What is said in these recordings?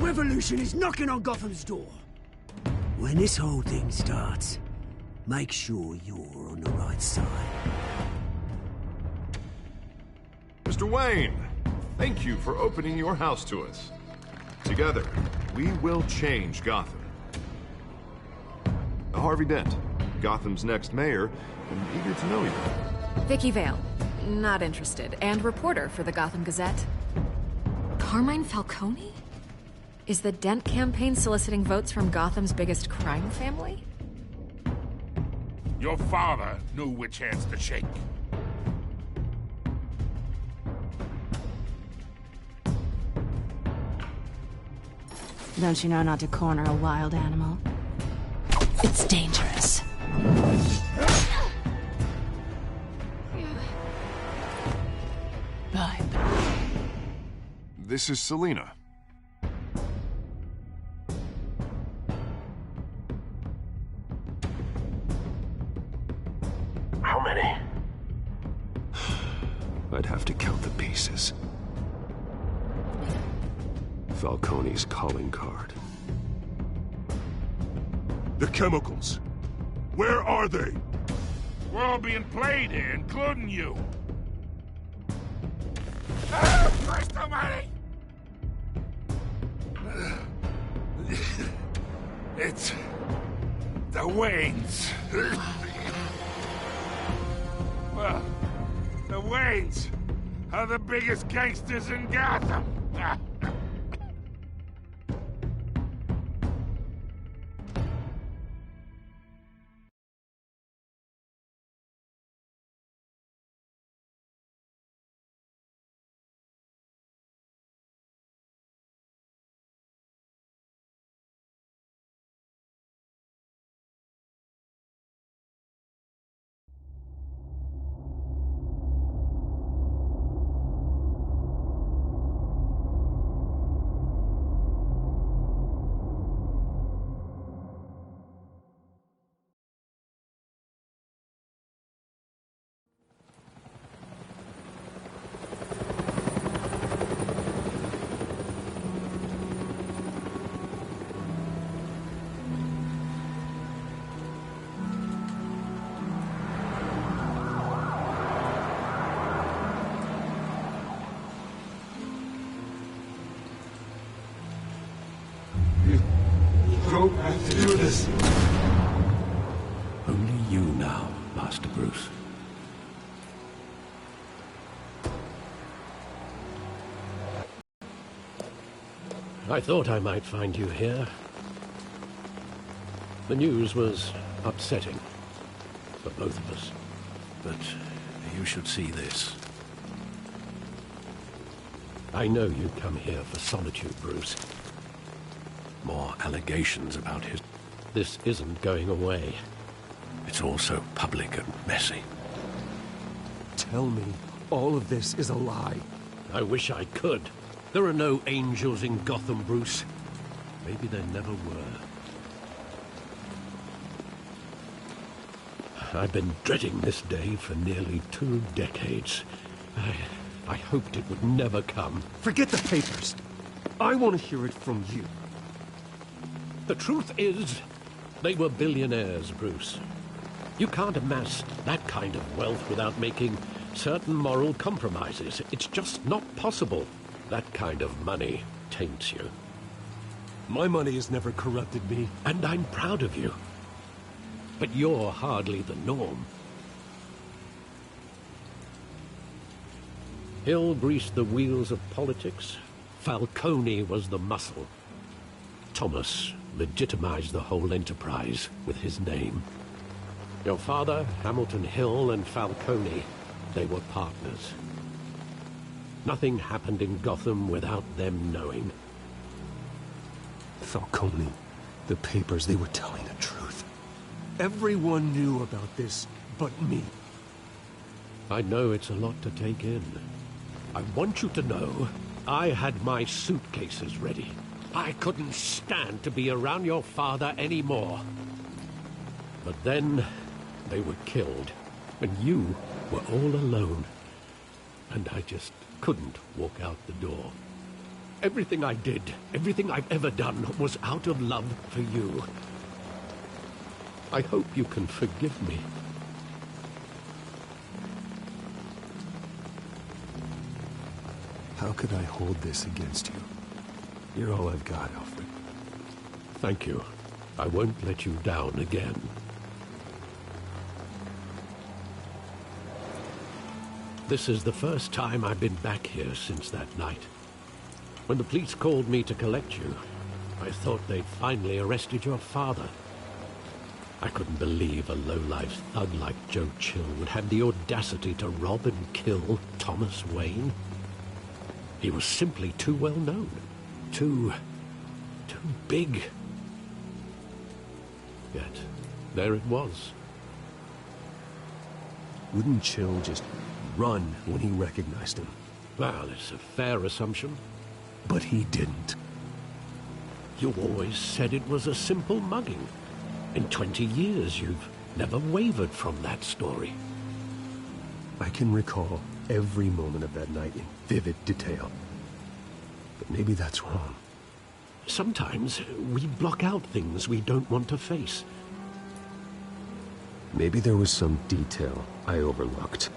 revolution is knocking on Gotham's door. When this whole thing starts, make sure you're on the right side. Mr. Wayne, thank you for opening your house to us. Together, we will change Gotham. Harvey Dent, Gotham's next mayor, and eager to know you. Vicky Vale, not interested, and reporter for the Gotham Gazette. Carmine Falcone? Is the Dent campaign soliciting votes from Gotham's biggest crime family? Your father knew which hands to shake. Don't you know not to corner a wild animal? It's dangerous. Bye. This is Selina. How many? I'd have to count the pieces. Falcone's calling card. The chemicals. Where are they? We're all being played here, including you. Ah, Christ almighty! It's... the Waynes. Well, the Waynes are the biggest gangsters in Gotham. Don't have to do this. Only you now, Master Bruce. I thought I might find you here. The news was upsetting for both of us. But you should see this. I know you come here for solitude, Bruce. More allegations about his... This isn't going away. It's all so public and messy. Tell me all of this is a lie. I wish I could. There are no angels in Gotham, Bruce. Maybe there never were. I've been dreading this day for nearly 2 decades. I hoped it would never come. Forget the papers. I want to hear it from you. The truth is, they were billionaires, Bruce. You can't amass that kind of wealth without making certain moral compromises. It's just not possible. That kind of money taints you. My money has never corrupted me. And I'm proud of you. But you're hardly the norm. Hill greased the wheels of politics. Falcone was the muscle. Thomas legitimized the whole enterprise with his name. Your father, Hamilton Hill, and Falcone, they were partners. Nothing happened in Gotham without them knowing. Falcone, the papers, they were telling the truth. Everyone knew about this but me. I know it's a lot to take in. I want you to know I had my suitcases ready. I couldn't stand to be around your father anymore. But then they were killed, and you were all alone. And I just couldn't walk out the door. Everything I did, everything I've ever done, was out of love for you. I hope you can forgive me. How could I hold this against you? You're all I've got, Alfred. Thank you. I won't let you down again. This is the first time I've been back here since that night. When the police called me to collect you, I thought they'd finally arrested your father. I couldn't believe a low-life thug like Joe Chill would have the audacity to rob and kill Thomas Wayne. He was simply too well known. Too big. Yet, there it was. Wouldn't Chill just run when he recognized him? Well, it's a fair assumption. But he didn't. You always said it was a simple mugging. In 20 years, you've never wavered from that story. I can recall every moment of that night in vivid detail. But maybe that's wrong. Sometimes we block out things we don't want to face. Maybe there was some detail I overlooked.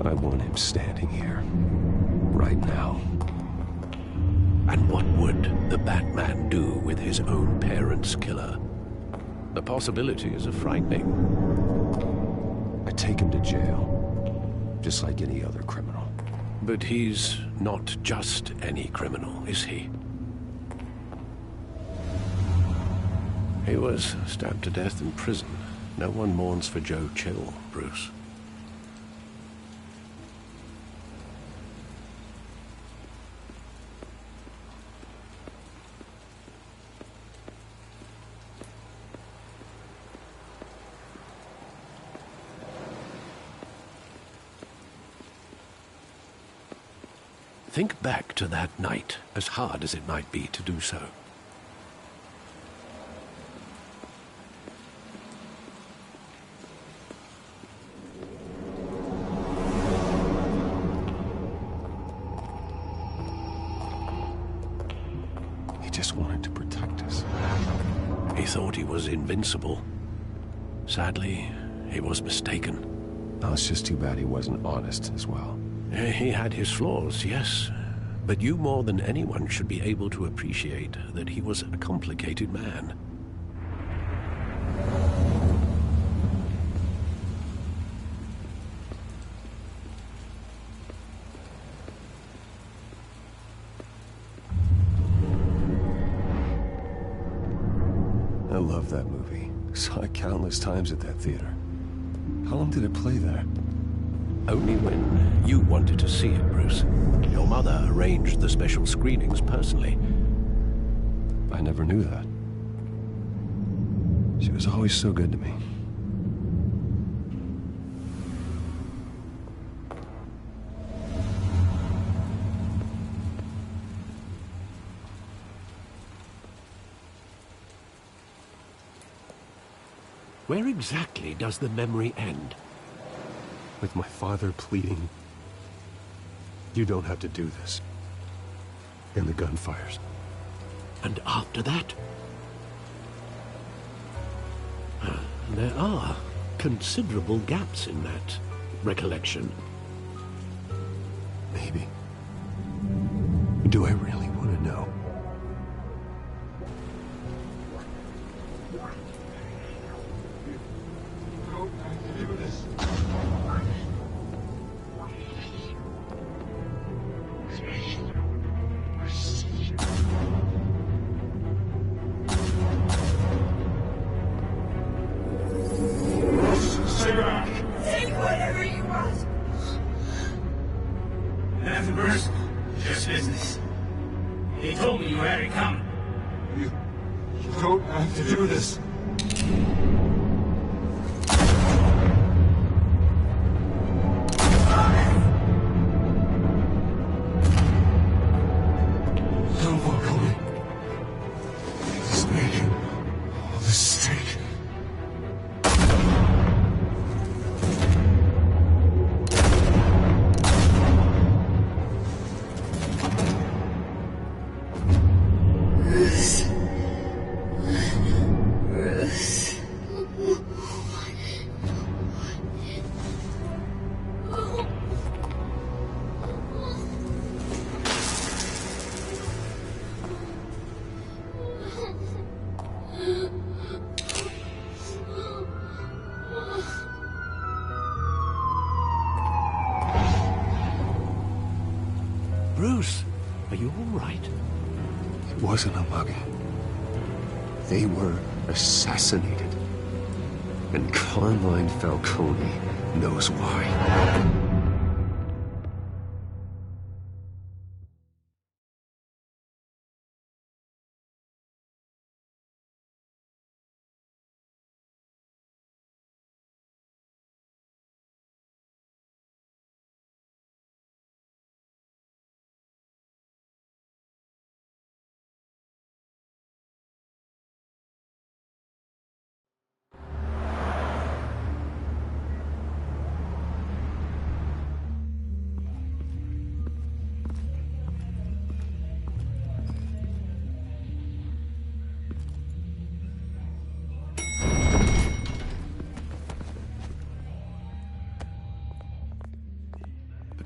I want him standing here, right now. And what would the Batman do with his own parents' killer? The possibilities are frightening. I take him to jail, just like any other criminal. But he's not just any criminal, is he? He was stabbed to death in prison. No one mourns for Joe Chill, Bruce. Think back to that night, as hard as it might be to do so. He just wanted to protect us. He thought he was invincible. Sadly, he was mistaken. Oh, it's just too bad he wasn't honest as well. He had his flaws, yes. But you more than anyone should be able to appreciate that he was a complicated man. I love that movie. Saw it countless times at that theater. How long did it play there? Only when you wanted to see it, Bruce. Your mother arranged the special screenings personally. I never knew that. She was always so good to me. Where exactly does the memory end? With my father pleading, "You don't have to do this." And the gunfires. And after that? There are considerable gaps in that recollection. Maybe. Do I really want to know? Take whatever you want. Nothing personal, just business. He told me you had it coming. You don't have to do this. Are you all right? It wasn't a mugging. They were assassinated. And Carmine Falcone knows why.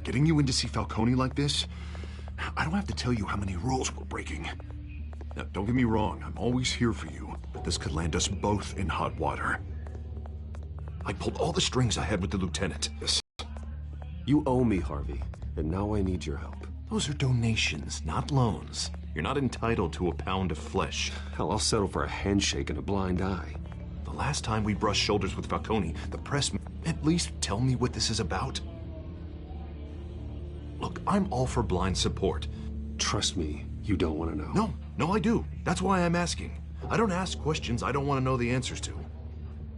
Getting you in to see Falcone like this? I don't have to tell you how many rules we're breaking. Now, don't get me wrong, I'm always here for you, but this could land us both in hot water. I pulled all the strings I had with the lieutenant. You owe me, Harvey, and now I need your help. Those are donations, not loans. You're not entitled to a pound of flesh. Hell, I'll settle for a handshake and a blind eye. The last time we brushed shoulders with Falcone, the press at least tell me what this is about. Look, I'm all for blind support. Trust me, you don't want to know. No, I do. That's why I'm asking. I don't ask questions I don't want to know the answers to.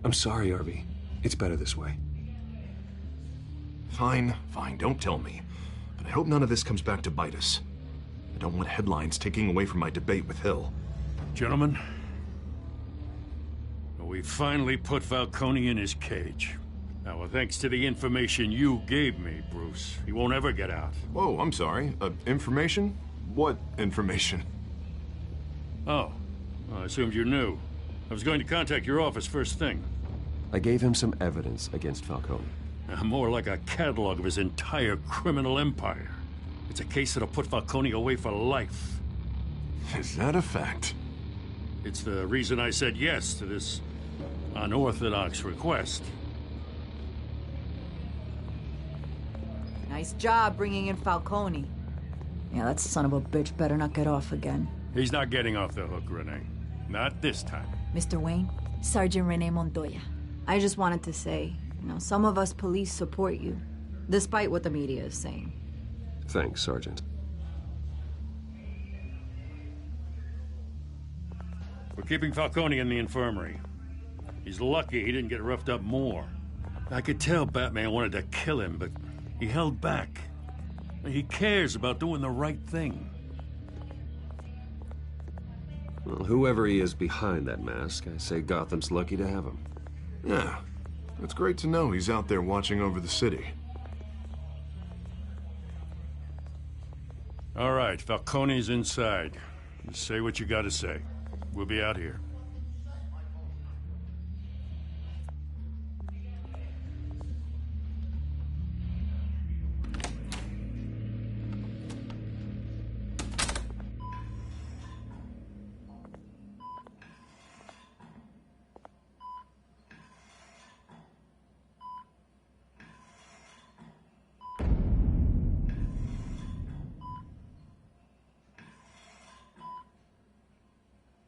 I'm sorry, Harvey. It's better this way. Fine, don't tell me. But I hope none of this comes back to bite us. I don't want headlines taking away from my debate with Hill. Gentlemen, we finally put Falcone in his cage. Now, thanks to the information you gave me, Bruce, he won't ever get out. Whoa, I'm sorry. Information? What information? Oh, I assumed you knew. I was going to contact your office first thing. I gave him some evidence against Falcone. More like a catalog of his entire criminal empire. It's a case that'll put Falcone away for life. Is that a fact? It's the reason I said yes to this unorthodox request. Nice job bringing in Falcone. Yeah, that son of a bitch better not get off again. He's not getting off the hook, Renee. Not this time. Mr. Wayne, Sergeant Renee Montoya. I just wanted to say, some of us police support you, despite what the media is saying. Thanks, Sergeant. We're keeping Falcone in the infirmary. He's lucky he didn't get roughed up more. I could tell Batman wanted to kill him, but he held back. He cares about doing the right thing. Well, whoever he is behind that mask, I say Gotham's lucky to have him. Yeah, it's great to know he's out there watching over the city. All right, Falcone's inside. You say what you gotta say. We'll be out here.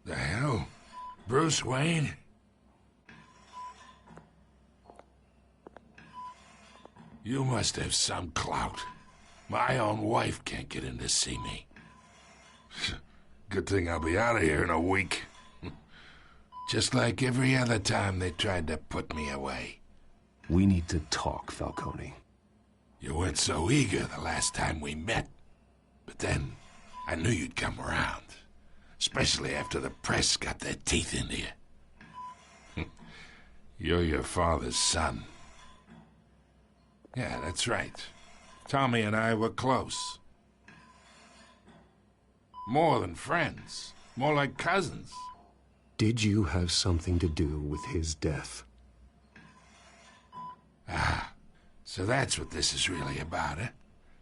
The hell? Bruce Wayne? You must have some clout. My own wife can't get in to see me. Good thing I'll be out of here in a week. Just like every other time they tried to put me away. We need to talk, Falcone. You weren't so eager the last time we met. But then, I knew you'd come around. Especially after the press got their teeth into you. You're your father's son. Yeah, that's right. Tommy and I were close. More than friends. More like cousins. Did you have something to do with his death? Ah, so that's what this is really about, eh?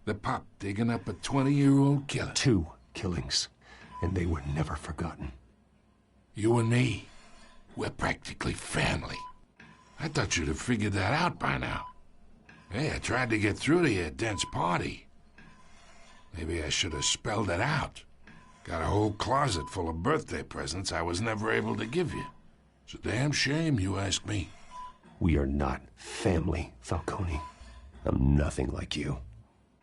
The pup digging up a 20-year-old killer. 2 killings. And they were never forgotten. You and me, we're practically family. I thought you'd have figured that out by now. Hey, I tried to get through to your dense party. Maybe I should have spelled it out. Got a whole closet full of birthday presents I was never able to give you. It's a damn shame, you ask me. We are not family, Falcone. I'm nothing like you.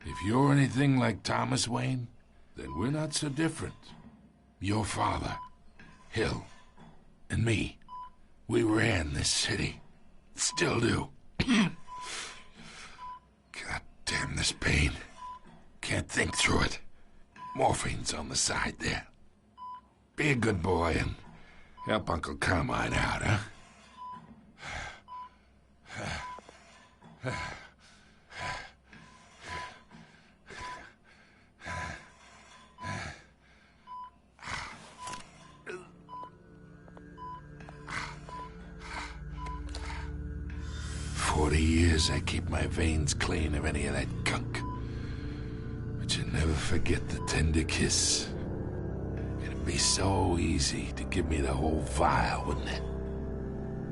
If you're anything like Thomas Wayne, then we're not so different. Your father, Hill, and me, we ran this city. Still do. God damn this pain. Can't think through it. Morphine's on the side there. Be a good boy and help Uncle Carmine out, huh? 40 years I keep my veins clean of any of that gunk. But you never forget the tender kiss. It'd be so easy to give me the whole vial, wouldn't it?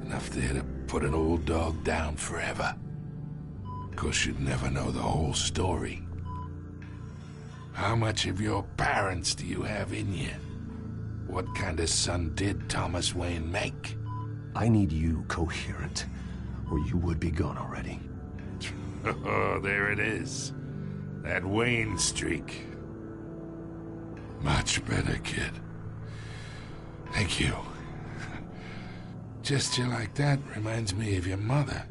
Enough there to put an old dog down forever. Of course, you'd never know the whole story. How much of your parents do you have in you? What kind of son did Thomas Wayne make? I need you coherent, or you would be gone already. Oh, there it is. That Wayne streak. Much better, kid. Thank you. Gesture like that reminds me of your mother.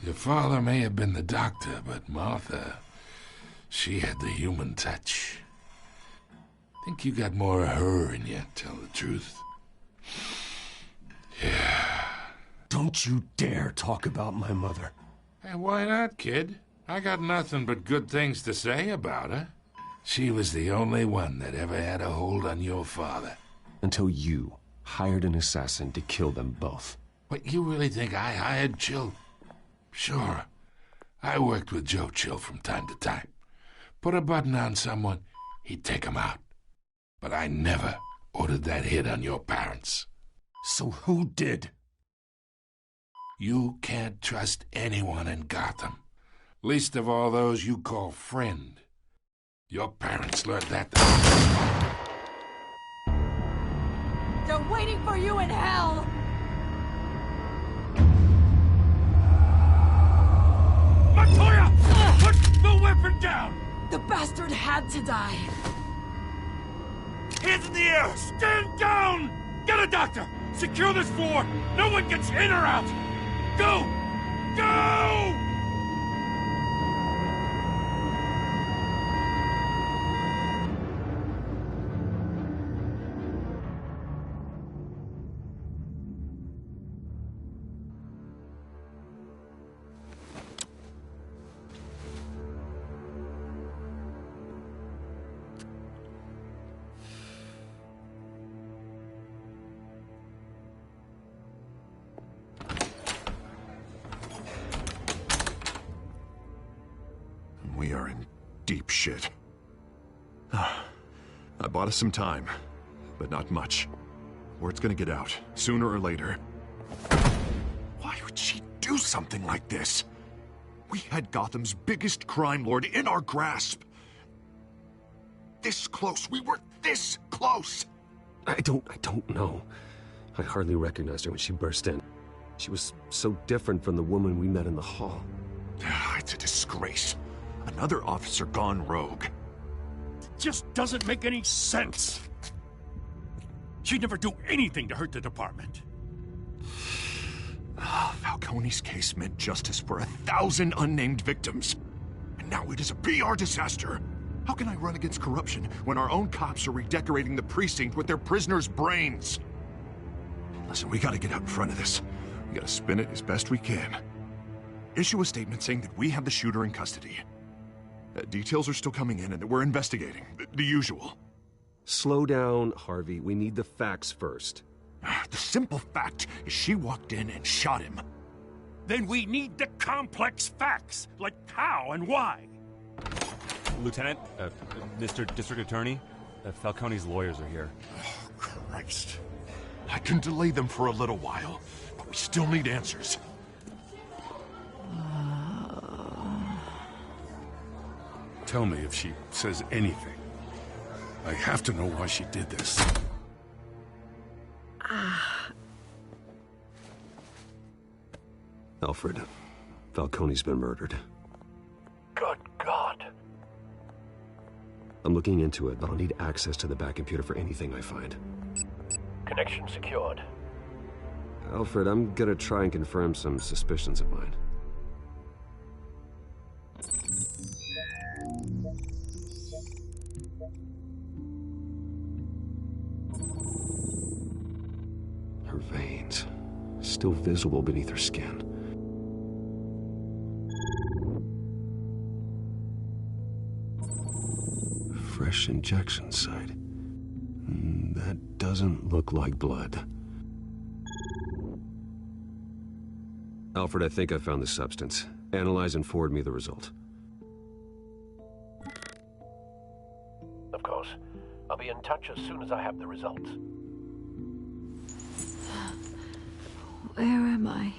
Your father may have been the doctor, but Martha, she had the human touch. Think you got more of her in you, tell the truth. Yeah. Don't you dare talk about my mother. Hey, why not, kid? I got nothing but good things to say about her. She was the only one that ever had a hold on your father. Until you hired an assassin to kill them both. What, you really think I hired Chill? Sure. I worked with Joe Chill from time to time. Put a button on someone, he'd take him out. But I never ordered that hit on your parents. So who did? You can't trust anyone in Gotham. Least of all those you call friend. Your parents learned that. They're waiting for you in hell! Montoya! Put the weapon down! The bastard had to die. Hands in the air! Stand down! Get a doctor! Secure this floor! No one gets in or out! Go! Go! We are in deep shit. I bought us some time, but not much. Word's gonna get out, sooner or later. Why would she do something like this? We had Gotham's biggest crime lord in our grasp. This close. We were this close. I don't know. I hardly recognized her when she burst in. She was so different from the woman we met in the hall. It's a disgrace. Another officer gone rogue. It just doesn't make any sense. She'd never do anything to hurt the department. Falcone's case meant justice for 1,000 unnamed victims. And now it is a PR disaster. How can I run against corruption when our own cops are redecorating the precinct with their prisoners' brains? Listen, we gotta get out in front of this. We gotta spin it as best we can. Issue a statement saying that we have the shooter in custody. Details are still coming in and that we're investigating. The usual. Slow down, Harvey. We need the facts first. The simple fact is she walked in and shot him. Then we need the complex facts, like how and why. Lieutenant, Mr. District Attorney, Falcone's lawyers are here. Oh, Christ. I can delay them for a little while, but we still need answers. tell me if she says anything. I have to know why she did this. Alfred, Falcone's been murdered. Good God. I'm looking into it, but I'll need access to the back computer for anything I find. Connection secured. Alfred, I'm gonna try and confirm some suspicions of mine. Her veins, still visible beneath her skin. Fresh injection site. That doesn't look like blood. Alfred, I think I found the substance. Analyze and forward me the result. Of course. I'll be in touch as soon as I have the results. Where am I?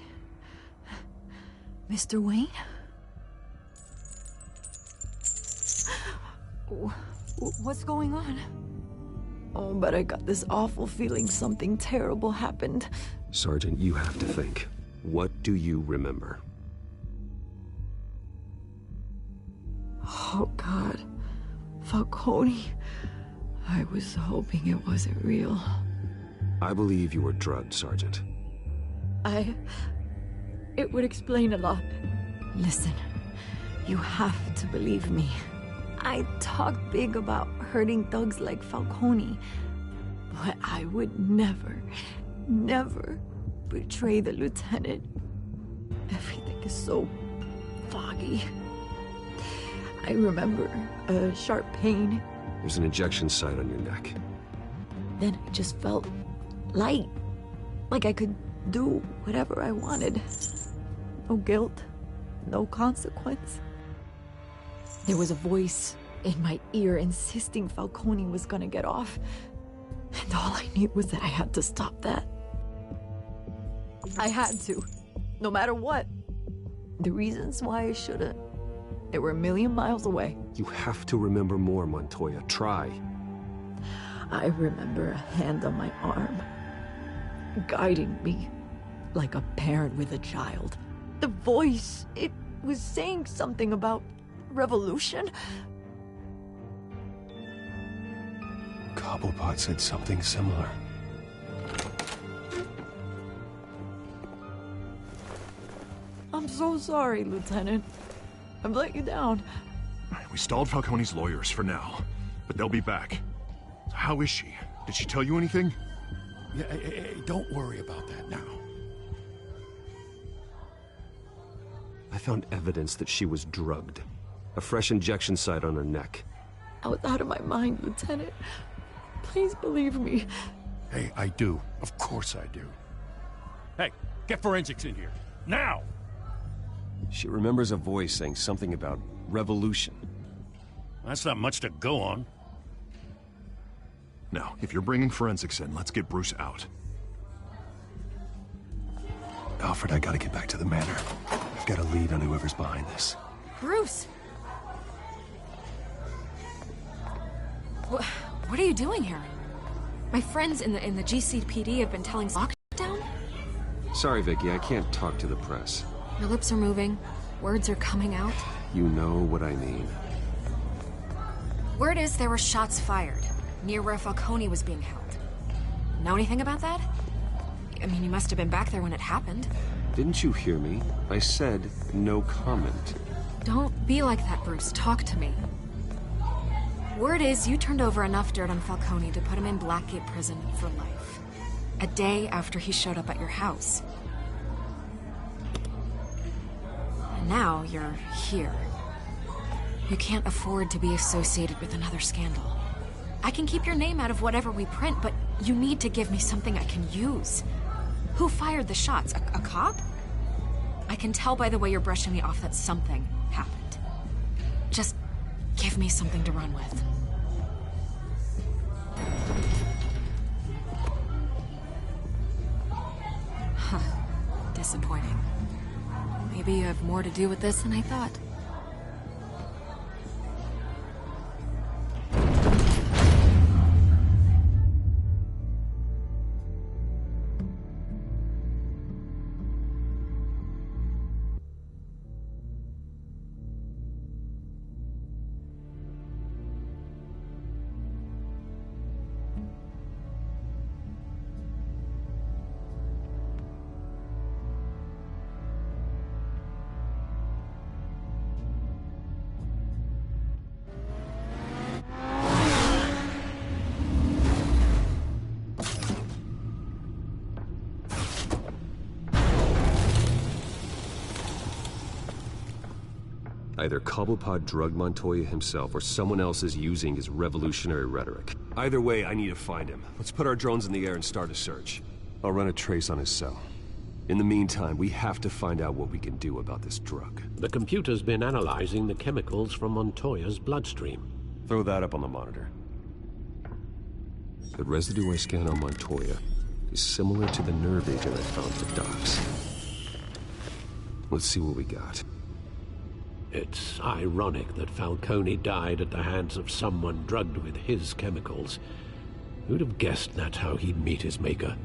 Mr. Wayne? What's going on? Oh, but I got this awful feeling something terrible happened. Sergeant, you have to think. What do you remember? Oh, God. Falcone. I was hoping it wasn't real. I believe you were drugged, Sergeant. It would explain a lot. Listen, you have to believe me. I talk big about hurting thugs like Falcone, but I would never, never betray the lieutenant. Everything is so foggy. I remember a sharp pain. There's an injection site on your neck. Then I just felt light, like I could do whatever I wanted. No guilt, no consequence. There was a voice in my ear insisting Falcone was gonna get off. And all I knew was that I had to stop that. I had to, no matter what. The reasons why I shouldn't, they were a million miles away. You have to remember more, Montoya. Try. I remember a hand on my arm, guiding me like a parent with a child. The voice, it was saying something about revolution. Cobblepot said something similar. I'm so sorry, Lieutenant. I've let you down. We stalled Falcone's lawyers for now, but they'll be back. How is she? Did she tell you anything? Yeah, hey, don't worry about that now. I found evidence that she was drugged. A fresh injection site on her neck. I was out of my mind, Lieutenant. Please believe me. Hey, I do. Of course I do. Hey, get forensics in here. Now! She remembers a voice saying something about revolution. That's not much to go on. Now, if you're bringing forensics in, let's get Bruce out. Alfred, I gotta get back to the manor. I've got a lead on whoever's behind this. Bruce! What are you doing here? My friends in the GCPD have been telling lockdown? Sorry, Vicky, I can't talk to the press. Your lips are moving. Words are coming out. You know what I mean. Word is there were shots fired near where Falcone was being held. Know anything about that? I mean, you must have been back there when it happened. Didn't you hear me? I said no comment. Don't be like that, Bruce. Talk to me. Word is you turned over enough dirt on Falcone to put him in Blackgate Prison for life. A day after he showed up at your house. And now you're here. You can't afford to be associated with another scandal. I can keep your name out of whatever we print, but you need to give me something I can use. Who fired the shots? A cop? I can tell by the way you're brushing me off that something happened. Just give me something to run with. Huh. Disappointing. Maybe you have more to do with this than I thought. Either Cobblepot drugged Montoya himself, or someone else is using his revolutionary rhetoric. Either way, I need to find him. Let's put our drones in the air and start a search. I'll run a trace on his cell. In the meantime, we have to find out what we can do about this drug. The computer's been analyzing the chemicals from Montoya's bloodstream. Throw that up on the monitor. The residue I scan on Montoya is similar to the nerve agent I found at the docks. Let's see what we got. It's ironic that Falcone died at the hands of someone drugged with his chemicals. Who'd have guessed that's how he'd meet his maker?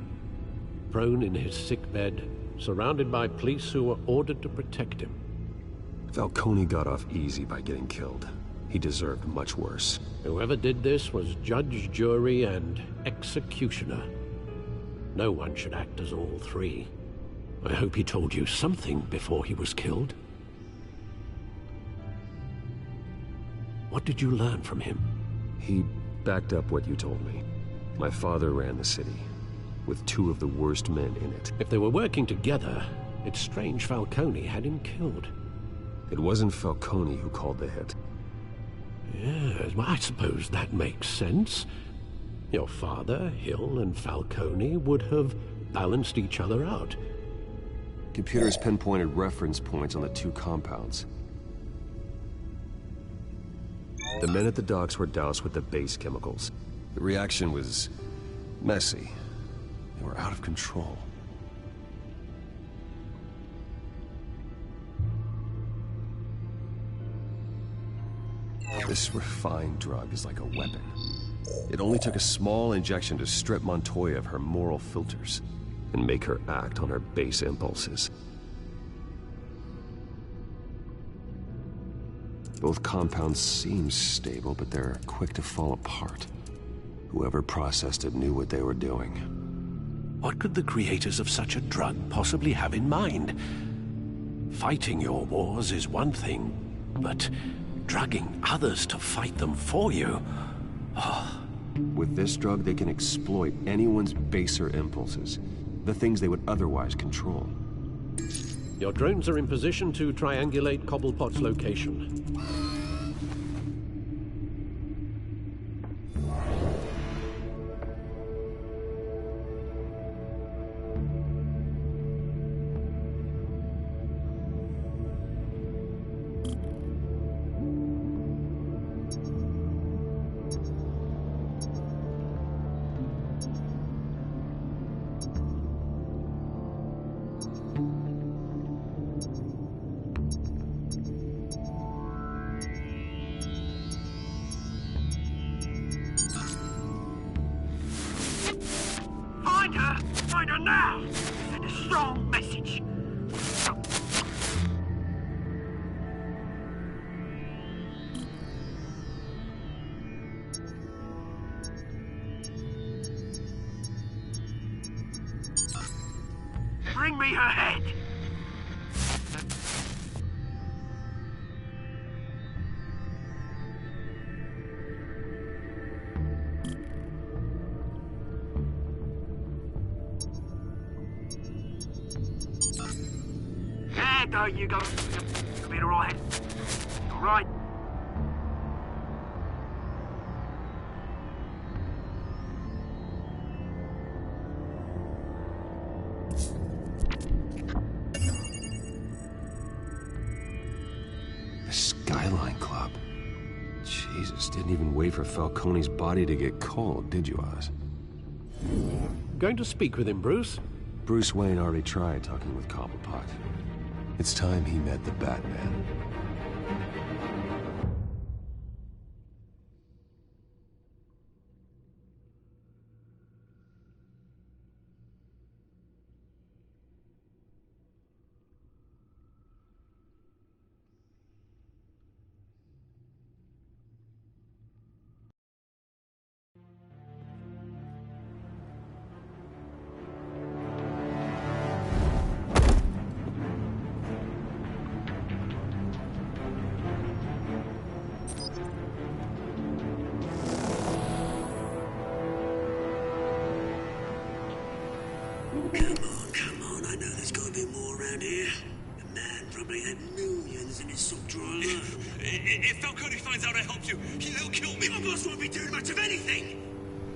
Prone in his sickbed, surrounded by police who were ordered to protect him. Falcone got off easy by getting killed. He deserved much worse. Whoever did this was judge, jury, and executioner. No one should act as all three. I hope he told you something before he was killed. What did you learn from him? He backed up what you told me. My father ran the city, with two of the worst men in it. If they were working together, it's strange Falcone had him killed. It wasn't Falcone who called the hit. Yes, well, I suppose that makes sense. Your father, Hill, and Falcone would have balanced each other out. Computers pinpointed reference points on the two compounds. The men at the docks were doused with the base chemicals. The reaction was messy. They were out of control. This refined drug is like a weapon. It only took a small injection to strip Montoya of her moral filters and make her act on her base impulses. Both compounds seem stable, but they're quick to fall apart. Whoever processed it knew what they were doing. What could the creators of such a drug possibly have in mind? Fighting your wars is one thing, but drugging others to fight them for you? Oh. With this drug, they can exploit anyone's baser impulses, the things they would otherwise control. Your drones are in position to triangulate Cobblepot's location. Find her now! Send a strong message. Bring me her head! There you go. You'll be alright. Alright. The Skyline Club. Jesus, didn't even wait for Falcone's body to get cold, did you, Oz? Going to speak with him, Bruce? Bruce Wayne already tried talking with Cobblepot. It's time he met the Batman. Come on, I know there's gotta be more around here. The man probably had millions in his sub-drawer. If Falcone finds out I helped you, he'll kill me. My boss won't be doing much of anything.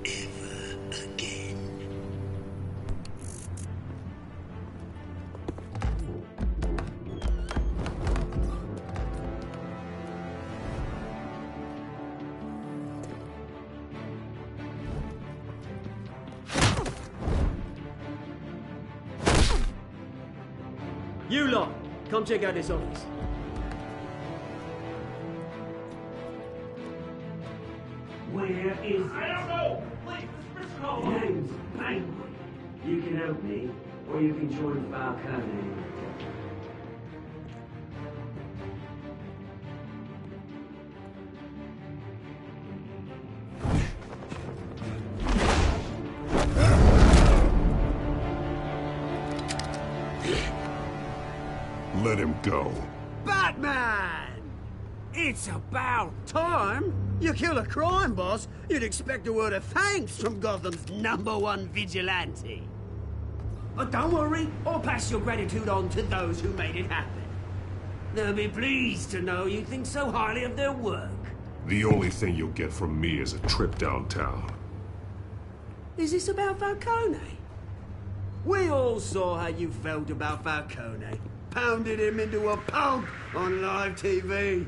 Ever again. You lot, come check out this office. Where is... I don't know! Please, Mr. Cole! James, Bank. You can help me, or you can join Falcone. Let him go. Batman! It's about time. You kill a crime boss, you'd expect a word of thanks from Gotham's #1 vigilante. But don't worry, I'll pass your gratitude on to those who made it happen. They'll be pleased to know you think so highly of their work. The only thing you'll get from me is a trip downtown. Is this about Falcone? We all saw how you felt about Falcone. Pounded him into a pulp on live TV.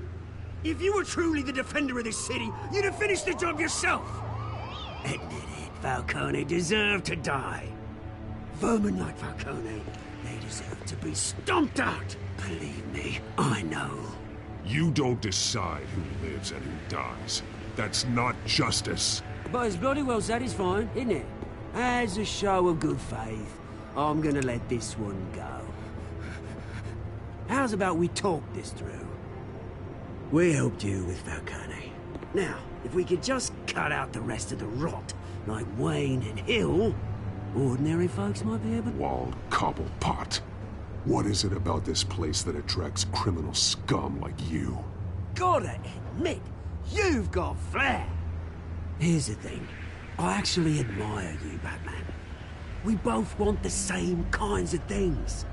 If you were truly the defender of this city, you'd have finished the job yourself. Admit it, Falcone deserved to die. Vermin like Falcone, they deserve to be stomped out. Believe me, I know. You don't decide who lives and who dies. That's not justice. But it's bloody well satisfying, isn't it? As a show of good faith, I'm gonna let this one go. How's about we talk this through? We helped you with Falcone. Now, if we could just cut out the rest of the rot, like Wayne and Hill, ordinary folks might be able to... Wald Cobblepot. What is it about this place that attracts criminal scum like you? Gotta admit, you've got flair. Here's the thing. I actually admire you, Batman. We both want the same kinds of things.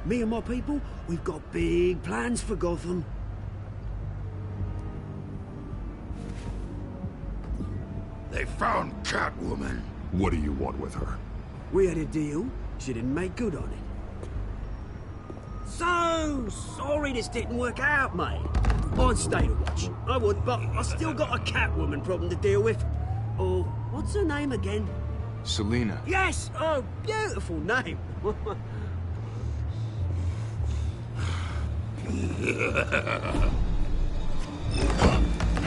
Me and my people, we've got big plans for Gotham. They found Catwoman. What do you want with her? We had a deal. She didn't make good on it. So sorry this didn't work out, mate. I'd stay to watch. I would, but I still got a Catwoman problem to deal with. Oh, what's her name again? Selina. Yes! Oh, beautiful name.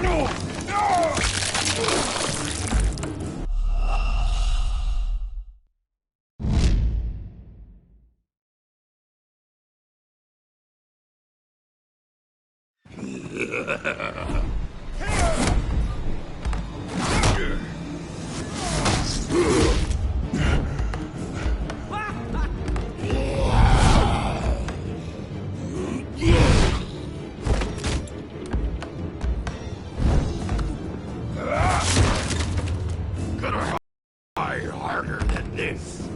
No! No! Gonna try harder than this.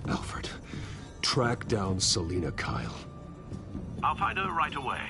Alfred, track down Selina Kyle. I'll find her right away.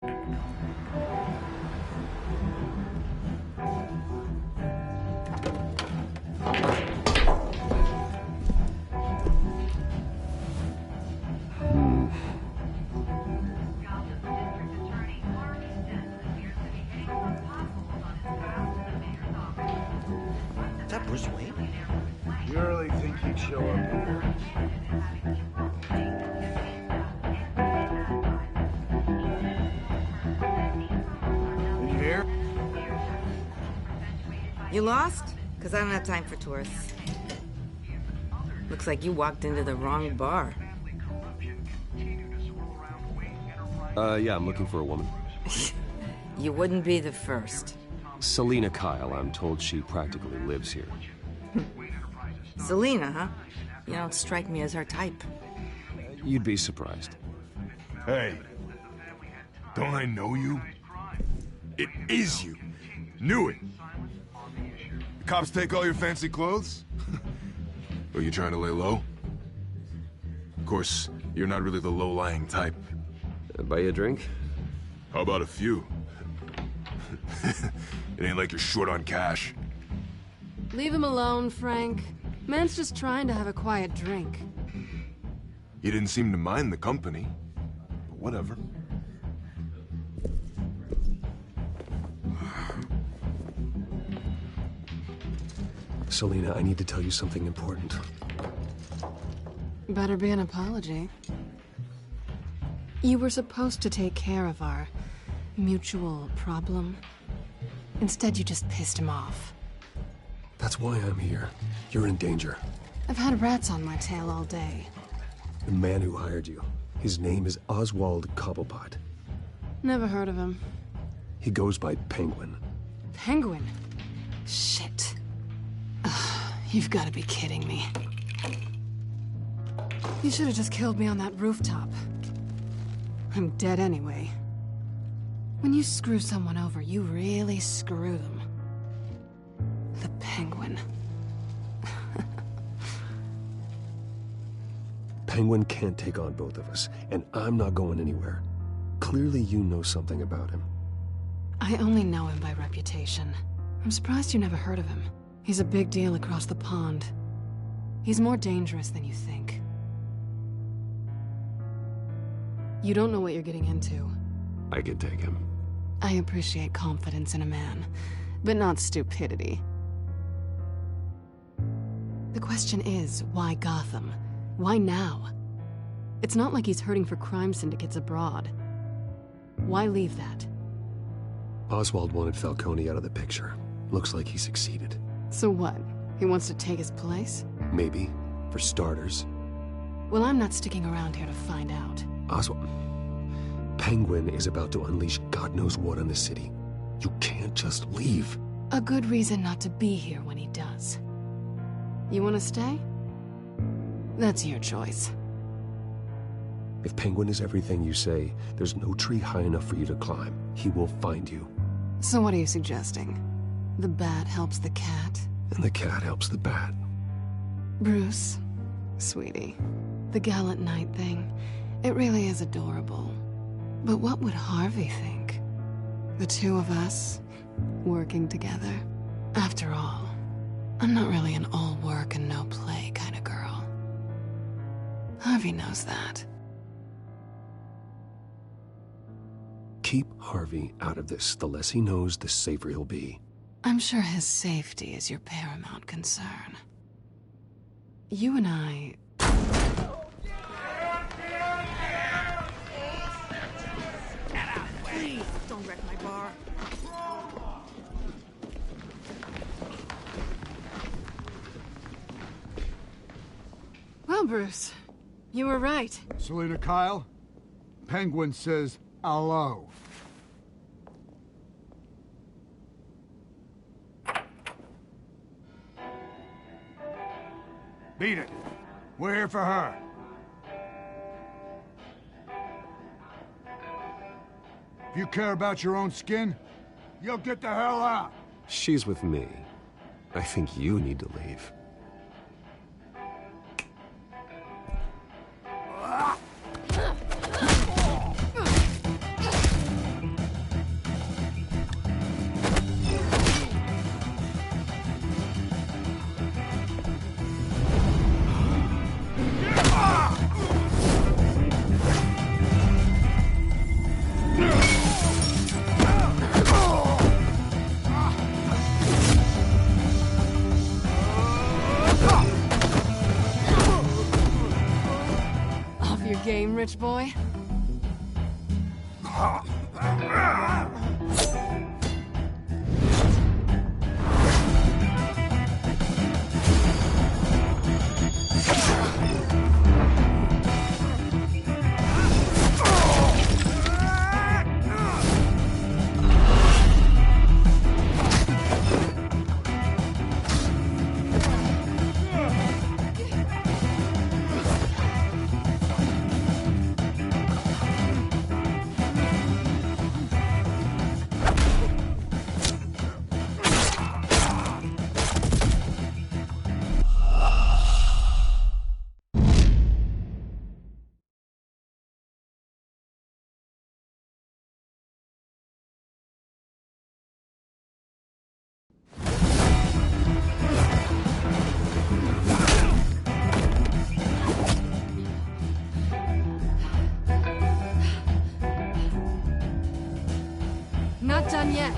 Is that Bruce Wayne? You really think he'd show up here? Did you hear? You lost? Because I don't have time for tourists. Looks like you walked into the wrong bar. Yeah, I'm looking for a woman. You wouldn't be the first. Selina Kyle, I'm told she practically lives here. Selina, huh? You don't strike me as her type. You'd be surprised. Hey, don't I know you? It is you. Knew it. The cops take all your fancy clothes? Are you trying to lay low? Of course, you're not really the low-lying type. Buy you a drink? How about a few? It ain't like you're short on cash. Leave him alone, Frank. Man's just trying to have a quiet drink. You didn't seem to mind the company. But whatever. Selina, I need to tell you something important. Better be an apology. You were supposed to take care of our mutual problem. Instead, you just pissed him off. That's why I'm here. You're in danger. I've had rats on my tail all day. The man who hired you, his name is Oswald Cobblepot. Never heard of him. He goes by Penguin. Penguin? Shit. Ugh, you've got to be kidding me. You should have just killed me on that rooftop. I'm dead anyway. When you screw someone over, you really screw them. The Penguin. Penguin can't take on both of us, and I'm not going anywhere. Clearly you know something about him. I only know him by reputation. I'm surprised you never heard of him. He's a big deal across the pond. He's more dangerous than you think. You don't know what you're getting into. I can take him. I appreciate confidence in a man, but not stupidity. The question is, why Gotham? Why now? It's not like he's hurting for crime syndicates abroad. Why leave that? Oswald wanted Falcone out of the picture. Looks like he succeeded. So what? He wants to take his place? Maybe. For starters. Well, I'm not sticking around here to find out. Oswald... Penguin is about to unleash God knows what on the city. You can't just leave. A good reason not to be here when he does. You want to stay? That's your choice. If Penguin is everything you say, there's no tree high enough for you to climb. He will find you. So what are you suggesting? The bat helps the cat? And the cat helps the bat. Bruce, sweetie, the gallant knight thing, it really is adorable. But what would Harvey think? The two of us, working together? After all, I'm not really an all work and no play kind of girl. Harvey knows that. Keep Harvey out of this. The less he knows, the safer he'll be. I'm sure his safety is your paramount concern. You and I... Please, don't wreck my bar. Well, Bruce, you were right. Selina Kyle, Penguin says hello. Beat it. We're here for her. If you care about your own skin, you'll get the hell out. She's with me. I think you need to leave. rich boy? Not done yet.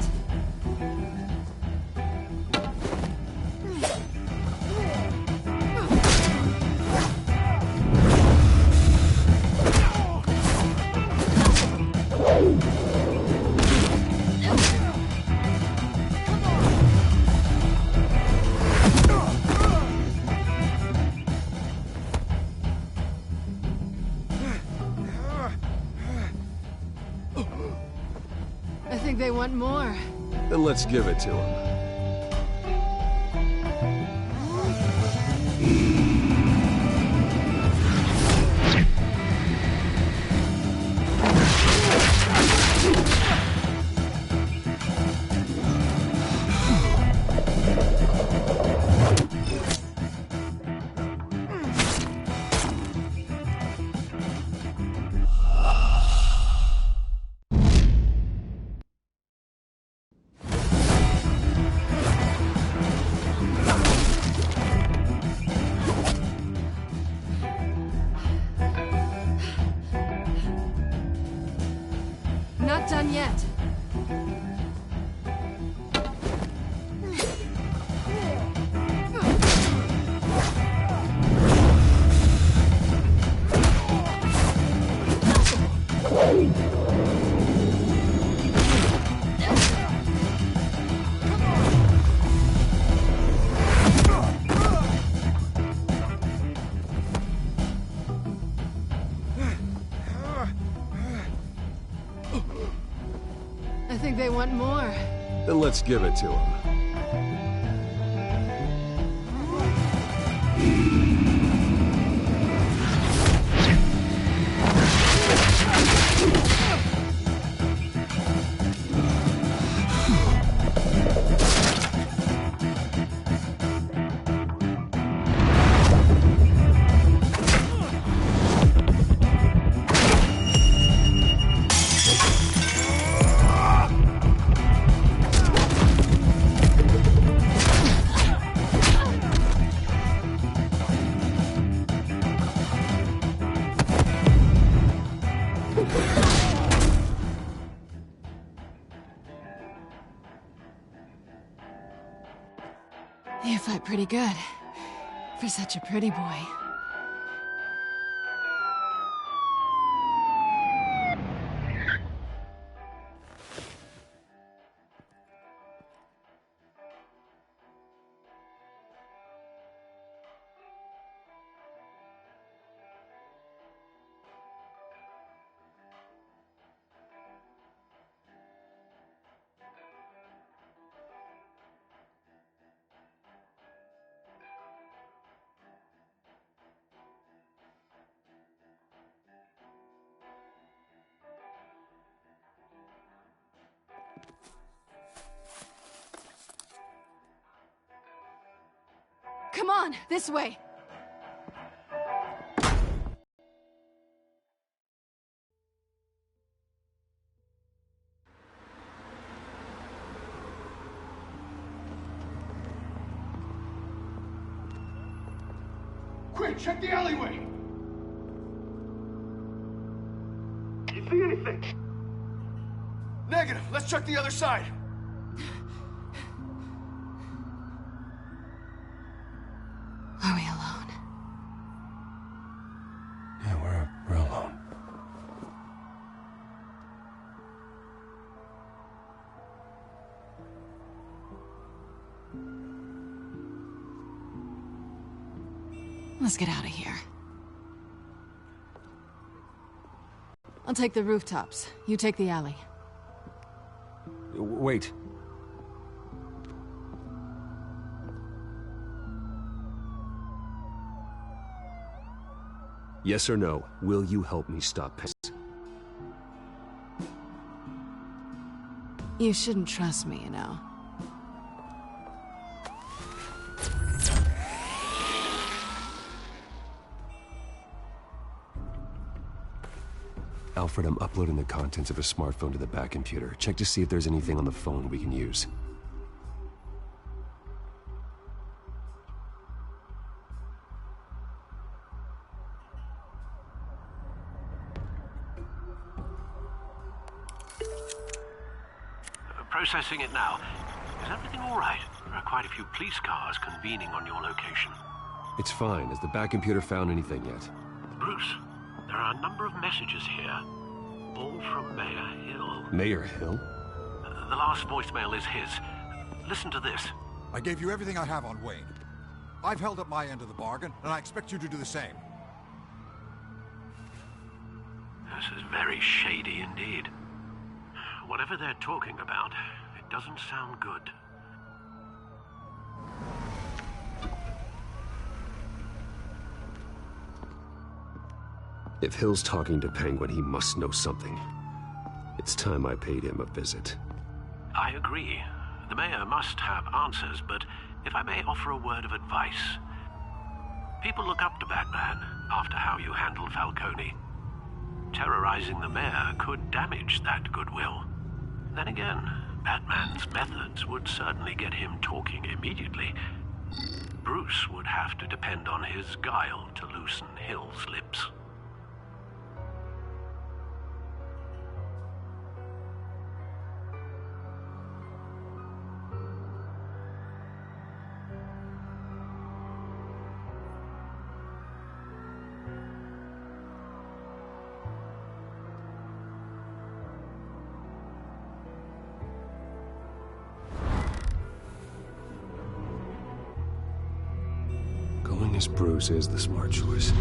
I think they want more. Then let's give it to them. Not done yet. I think they want more. Then let's give it to them. You fight pretty good. For such a pretty boy. Come on, this way. Quick, check the alleyway! You see anything? Negative. Let's check the other side. Are we alone? Yeah, we're alone. Let's get out of here. I'll take the rooftops. You take the alley. Wait. Yes or no, will you help me stop Pence? You shouldn't trust me, you know. Alfred, I'm uploading the contents of a smartphone to the back computer. Check to see if there's anything on the phone we can use. Processing it now. Is everything all right? There are quite a few police cars convening on your location. It's fine. Has the back computer found anything yet? Bruce, there are a number of messages here, all from Mayor Hill. Mayor Hill? The last voicemail is his. Listen to this. I gave you everything I have on Wayne. I've held up my end of the bargain, and I expect you to do the same. This is very shady indeed. Whatever they're talking about, it doesn't sound good. If Hill's talking to Penguin, he must know something. It's time I paid him a visit. I agree. The mayor must have answers, but if I may offer a word of advice. People look up to Batman after how you handled Falcone. Terrorizing the mayor could damage that goodwill. Then again, Batman's methods would certainly get him talking immediately. Bruce would have to depend on his guile to loosen Hill's lips. Going as Bruce is the smart choice.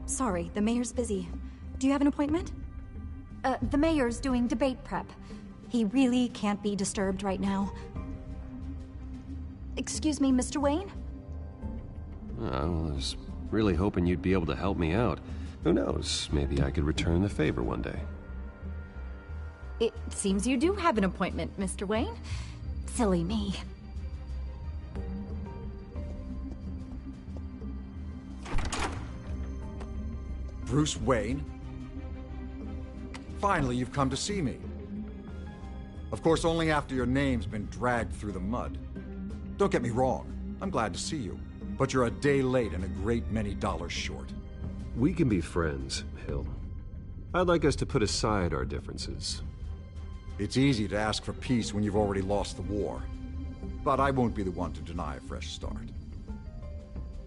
Sorry, the mayor's busy. Do you have an appointment? The mayor's doing debate prep. He really can't be disturbed right now. Excuse me, Mr. Wayne? I was really hoping you'd be able to help me out. Who knows, maybe I could return the favor one day. It seems you do have an appointment, Mr. Wayne. Silly me. Bruce Wayne? Finally, you've come to see me. Of course, only after your name's been dragged through the mud. Don't get me wrong, I'm glad to see you. But you're a day late and a great many dollars short. We can be friends, Hill. I'd like us to put aside our differences. It's easy to ask for peace when you've already lost the war. But I won't be the one to deny a fresh start.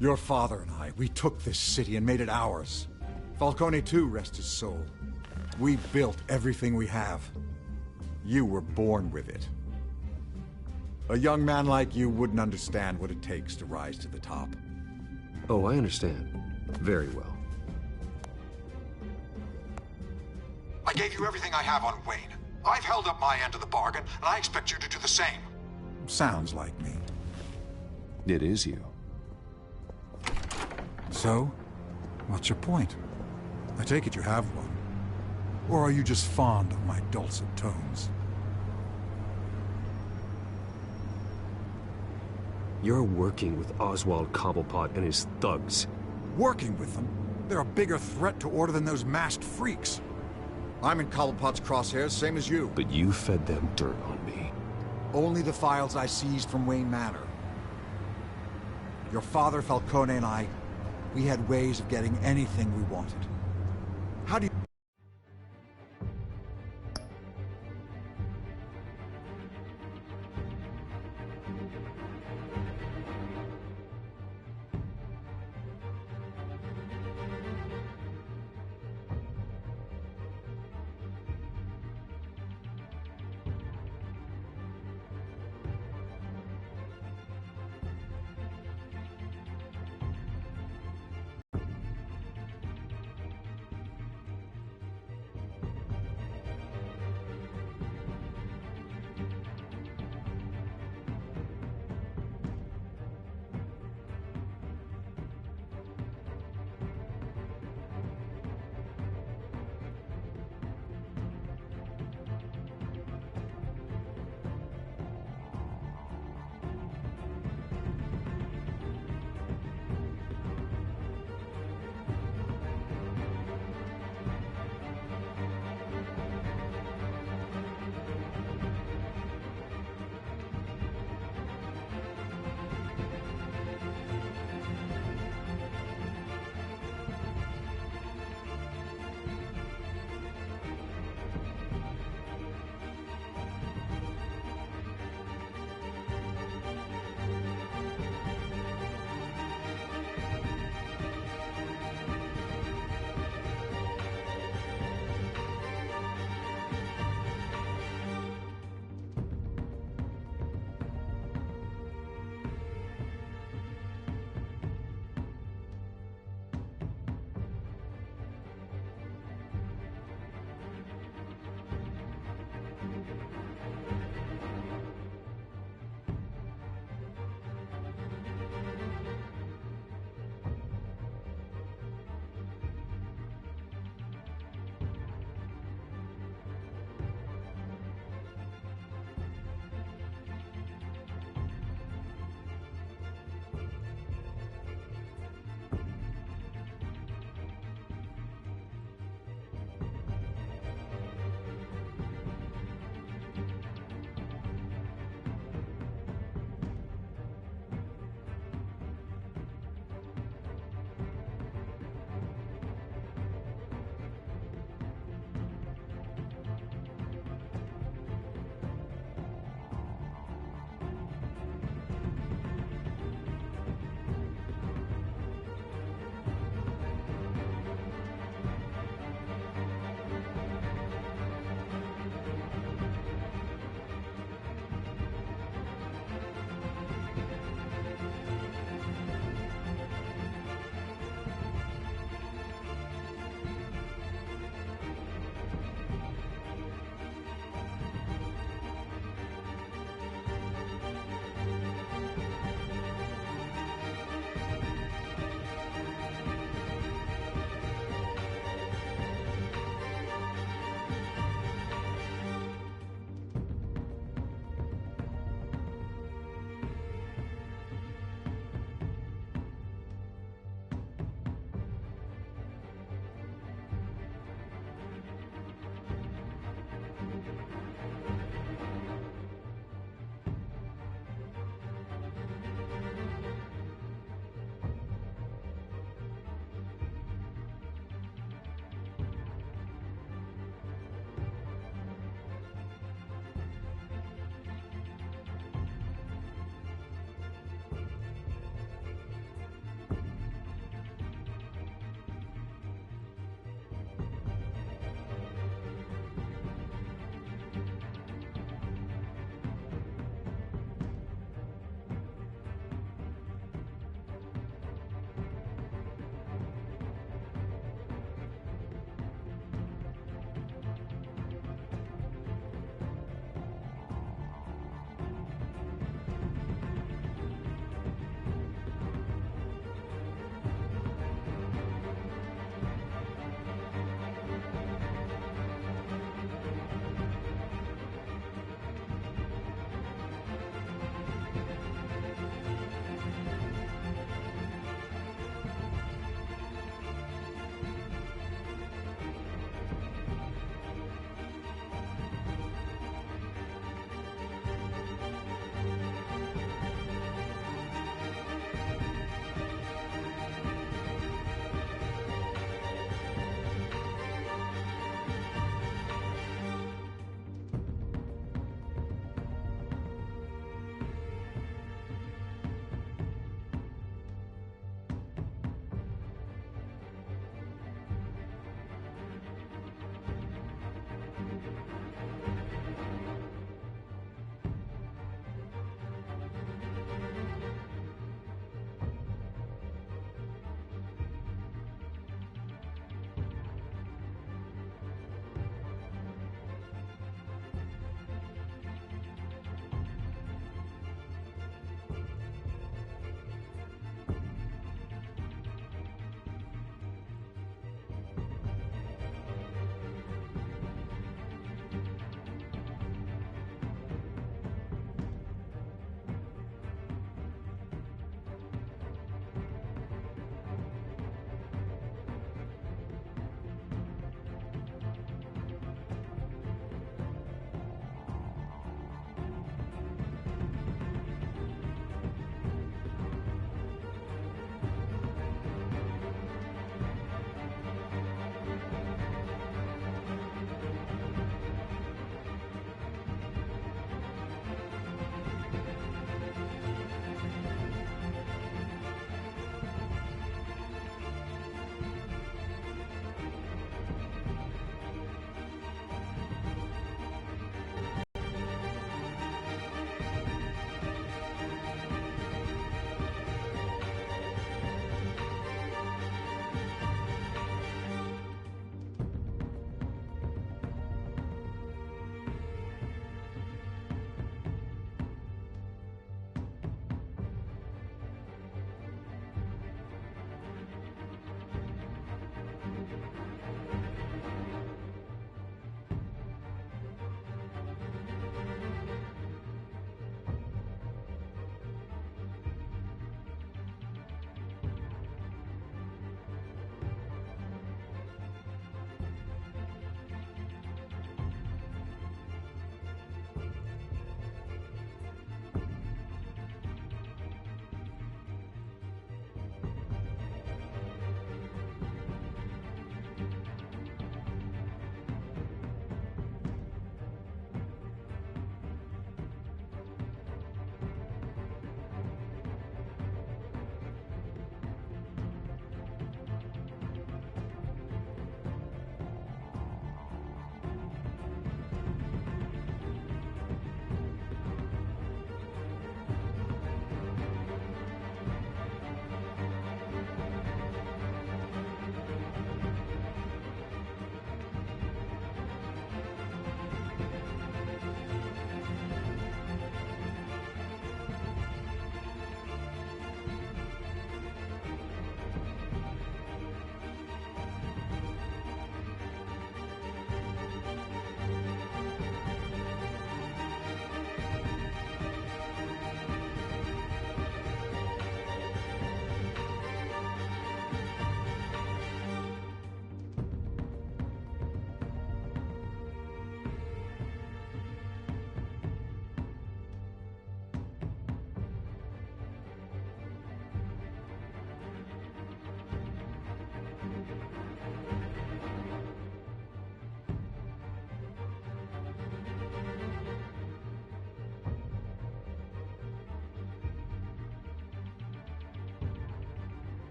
Your father and I, we took this city and made it ours. Falcone too, rest his soul. We built everything we have. You were born with it. A young man like you wouldn't understand what it takes to rise to the top. Oh, I understand. Very well. I gave you everything I have on Wayne. I've held up my end of the bargain, and I expect you to do the same. Sounds like me. It is you. So, what's your point? I take it you have one. Or are you just fond of my dulcet tones? You're working with Oswald Cobblepot and his thugs. Working with them? They're a bigger threat to order than those masked freaks. I'm in Cobblepot's crosshairs, same as you. But you fed them dirt on me. Only the files I seized from Wayne Manor. Your father, Falcone, and I, we had ways of getting anything we wanted. How do you...